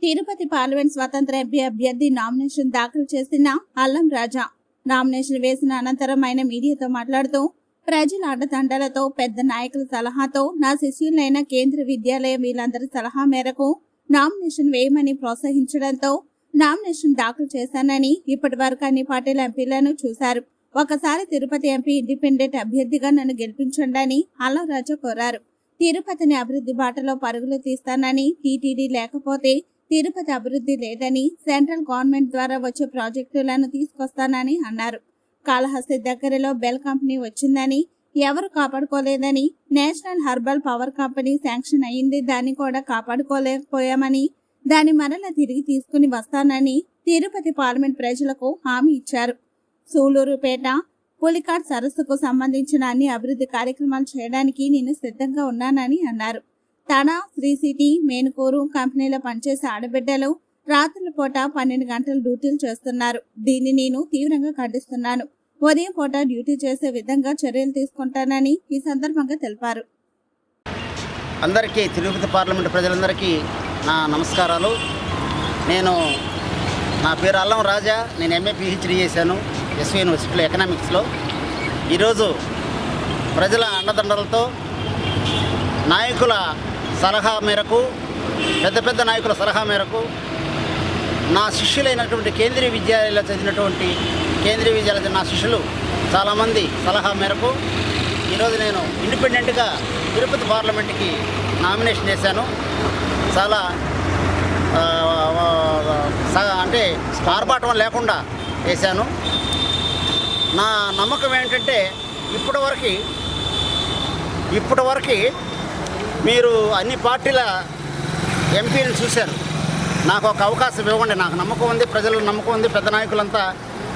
Tirupati parliament స్వతంత్ర MP అభ్యర్థి nomination దాఖలు చేసిన అల్లం రాజా నామినేషన్ వేసిన అనంతరం ఆయన మీడియాతో మాట్లాడుతూ ప్రజల అండదండలతో పెద్ద నాయకుల సలహాతో నా శిష్యులైన కేంద్ర విద్యాలయం వీళ్ళందరి సలహా మేరకు నామినేషన్ వేయమని ప్రోత్సహించడంతో నామినేషన్ దాఖలు చేశానని ఇప్పటి వరకు అన్ని పార్టీల ఎంపీలను చూశారు. ఒకసారి తిరుపతి ఎంపీ ఇండిపెండెంట్ అభ్యర్థిగా నన్ను గెలిపించండి అని అల్లం రాజా కోరారు. తిరుపతిని అభివృద్ధి బాటలో పరుగులు తీస్తానని, టీటీడీ లేకపోతే తిరుపతి అభివృద్ధి లేదని, సెంట్రల్ గవర్నమెంట్ ద్వారా వచ్చే ప్రాజెక్టులను తీసుకొస్తానని అన్నారు. కాళహస్తి దగ్గరలో బెల్ కంపెనీ వచ్చిందని, ఎవరు కాపాడుకోలేదని, national herbal power company sanction అయింది, దాన్ని కూడా కాపాడుకోలేకపోయామని, దాన్ని మరలా తిరిగి తీసుకుని వస్తానని తిరుపతి పార్లమెంట్ ప్రజలకు హామీ ఇచ్చారు. సూలూరుపేట, పులికాట్ సరస్సుకు సంబంధించిన అన్ని అభివృద్ధి కార్యక్రమాలు చేయడానికి నేను సిద్ధంగా ఉన్నానని అన్నారు. తన, శ్రీ సిటీ, మేనుకూరు కంపెనీలో పనిచేసే ఆడబిడ్డలు రాత్రుల పూట 12 గంటలు డ్యూటీలు చేస్తున్నారు. దీన్ని నేను తీవ్రంగా ఖండిస్తున్నాను. ఉదయం పూట డ్యూటీ చేసే విధంగా చర్యలు తీసుకుంటానని ఈ సందర్భంగా తెలిపారు. అందరికీ, తిరుపతి పార్లమెంట్ ప్రజలందరికీ నా నమస్కారాలు. నా పేరు అల్లం రాజా. నేను ఎంఏ పిహెచ్డీ చేశాను ఎస్వి యూనివర్సిటీలో ఎకనామిక్స్లో. ఈరోజు ప్రజల అండదండలతో, నాయకుల సలహా మేరకు, పెద్ద నాయకుల సలహా మేరకు, నా శిష్యులైనటువంటి కేంద్రీయ విద్యాలయంలో చదివినటువంటి నా శిష్యులు చాలామంది సలహా మేరకు ఈరోజు నేను ఇండిపెండెంట్గా తిరుపతి పార్లమెంట్కి నామినేషన్ చేశాను. చాలా అంటే ఆర్భాటం లేకుండా వేశాను. నా నమ్మకం ఏంటంటే ఇప్పటివరకు మీరు అన్ని పార్టీల ఎంపీలను చూశారు. నాకు ఒక అవకాశం ఇవ్వండి. నాకు నమ్మకం ఉంది, ప్రజలకు నమ్మకం ఉంది. పెద్ద నాయకులంతా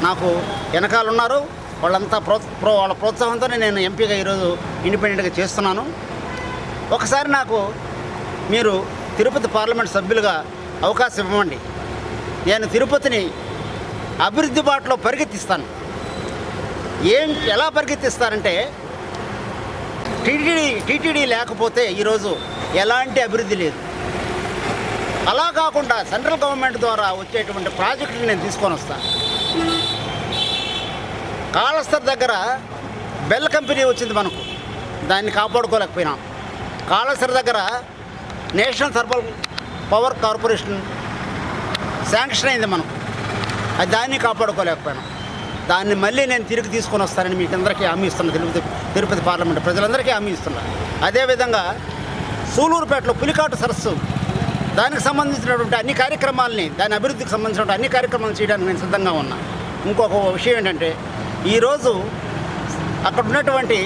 నాకు వెనకాల ఉన్నారు. వాళ్ళంతా వాళ్ళ ప్రోత్సాహంతోనే నేను ఎంపీగా ఈరోజు ఇండిపెండెంట్గా చేస్తున్నాను. ఒకసారి నాకు మీరు తిరుపతి పార్లమెంట్ సభ్యులుగా అవకాశం ఇవ్వండి. నేను తిరుపతిని అభివృద్ధి బాటలో పరిగెత్తిస్తాను. ఎలా పరిగెత్తిస్తారంటే, టీటీడీ లేకపోతే ఈరోజు ఎలాంటి అభివృద్ధి లేదు. అలా కాకుండా సెంట్రల్ గవర్నమెంట్ ద్వారా వచ్చేటువంటి ప్రాజెక్టులు నేను తీసుకొని వస్తాను. కాళహస్తి దగ్గర బెల్ కంపెనీ వచ్చింది మనకు, దాన్ని కాపాడుకోలేకపోయినాం. కాళహస్తి దగ్గర national herbal power corporation sanction అయింది మనకు, అది దాన్ని కాపాడుకోలేకపోయినాం. దాన్ని మళ్ళీ నేను తిరిగి తీసుకొని వస్తానని మీకు అందరికీ హామీ ఇస్తున్నాను. తిరుపతి పార్లమెంట్ ప్రజలందరికీ హామీ ఇస్తున్నాను. అదేవిధంగా సూలూరుపేటలో పులికాటు సరస్సు, దానికి సంబంధించినటువంటి అన్ని కార్యక్రమాలని, దాని అభివృద్ధికి సంబంధించినటువంటి అన్ని కార్యక్రమాలు చేయడానికి నేను సిద్ధంగా ఉన్నా. ఇంకొక విషయం ఏంటంటే, ఈరోజు అక్కడ ఉన్నటువంటి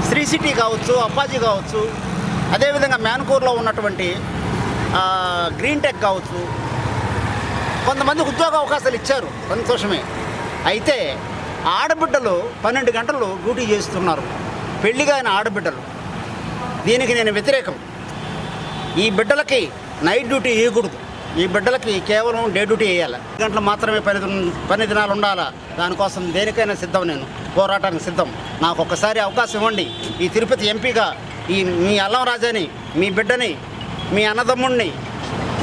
శ్రీ సిటీ కావచ్చు, అప్పాజీ కావచ్చు, అదేవిధంగా మేనుకూరులో ఉన్నటువంటి గ్రీన్ టెక్ కావచ్చు, కొంతమంది ఉద్యోగ అవకాశాలు ఇచ్చారు, సంతోషమే. అయితే ఆడబిడ్డలు 12 గంటలు డ్యూటీ చేస్తున్నారు, పెళ్లిగాని ఆడబిడ్డలు. దీనికి నేను వ్యతిరేకం. ఈ బిడ్డలకి నైట్ డ్యూటీ వేయకూడదు. ఈ బిడ్డలకి కేవలం డే డ్యూటీ వేయాలి. 2 గంటలు మాత్రమే పని దినాలు ఉండాలా. దానికోసం దేనికైనా సిద్ధం, నేను పోరాటానికి సిద్ధం. నాకు ఒక్కసారి అవకాశం ఇవ్వండి. ఈ తిరుపతి ఎంపీగా మీ అల్లం రాజాని, మీ బిడ్డని, మీ అన్నదమ్ముడిని,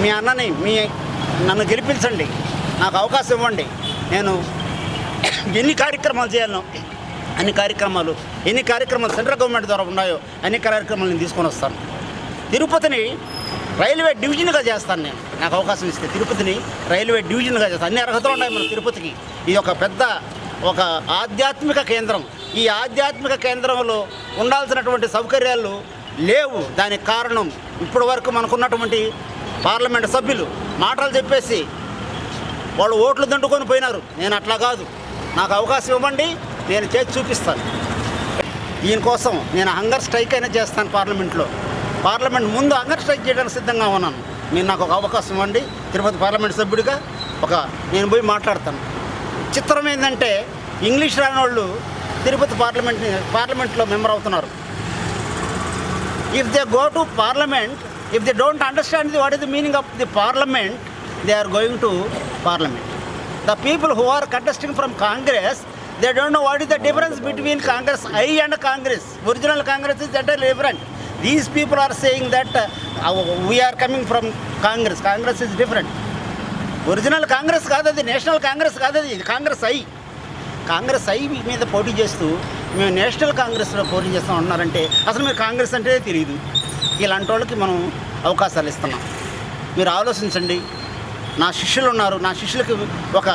మీ అన్నని, నన్ను గెలిపించండి. నాకు అవకాశం ఇవ్వండి. నేను ఎన్ని కార్యక్రమాలు చేయాలనో ఎన్ని కార్యక్రమాలు సెంట్రల్ గవర్నమెంట్ ద్వారా ఉన్నాయో అన్ని కార్యక్రమాలు నేను తీసుకొని వస్తాను. తిరుపతిని రైల్వే డివిజన్గా చేస్తాను నేను. నాకు అవకాశం ఇస్తే తిరుపతిని రైల్వే డివిజన్గా చేస్తాను. అన్ని అర్హతలు ఉన్నాయి మన తిరుపతికి. ఇది ఒక ఆధ్యాత్మిక కేంద్రం. ఈ ఆధ్యాత్మిక కేంద్రంలో ఉండాల్సినటువంటి సౌకర్యాలు లేవు. దానికి కారణం ఇప్పటి వరకు మనకున్నటువంటి పార్లమెంట్ సభ్యులు మాటలు చెప్పేసి వాళ్ళు ఓట్లు దండుకొని పోయినారు. నేను అట్లా కాదు. నాకు అవకాశం ఇవ్వండి, నేను చేసి చూపిస్తాను. దీనికోసం నేను హంగర్ స్ట్రైక్ అయినా చేస్తాను. పార్లమెంట్ ముందు హంగర్ స్ట్రైక్ చేయడానికి సిద్ధంగా ఉన్నాను. మీరు నాకు ఒక అవకాశం ఇవ్వండి. తిరుపతి పార్లమెంట్ సభ్యుడిగా నేను పోయి మాట్లాడతాను. చిత్రం ఏంటంటే, ఇంగ్లీష్ రాని వాళ్ళు తిరుపతి పార్లమెంట్లో మెంబర్ అవుతున్నారు. If they go to parliament, if they don't understand what is the meaning of the parliament, they are going to parliament. The people who are contesting from Congress, they don't know what is the difference between Congress I and Congress. Original Congress is entirely different. These people are saying that we are coming from Congress. Congress is different. Original Congress కాదు అది, national Congress కాదు అది, ఇది Congress I మీద పోటీ చేస్తూ మేము national కాంగ్రెస్లో పోటీ చేస్తాం అన్నారంటే అసలు మీరు కాంగ్రెస్ అంటే తెలియదు. ఇలాంటి వాళ్ళకి మనం అవకాశాలు ఇస్తున్నాం. మీరు ఆలోచించండి. నా శిష్యులు ఉన్నారు, నా శిష్యులకి ఒక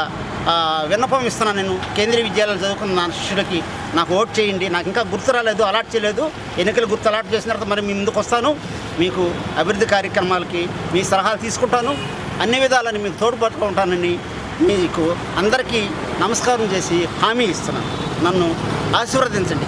విన్నపం ఇస్తున్నాను. నేను కేంద్రీయ విద్యాలయాలు చదువుకున్న నా శిష్యులకి నాకు ఓట్ చేయండి. నాకు ఇంకా గుర్తు రాలేదు, అలాట్ చేయలేదు. ఎన్నికలు గుర్తు అలాట్ చేసిన తర్వాత మరి మీ ముందుకు వస్తాను. మీకు అభివృద్ధి కార్యక్రమాలకి మీ సలహాలు తీసుకుంటాను. అన్ని విధాలని మీకు తోడ్పడుతూ ఉంటానని మీకు అందరికీ నమస్కారం చేసి హామీ ఇస్తున్నాను. నన్ను ఆశీర్వదించండి.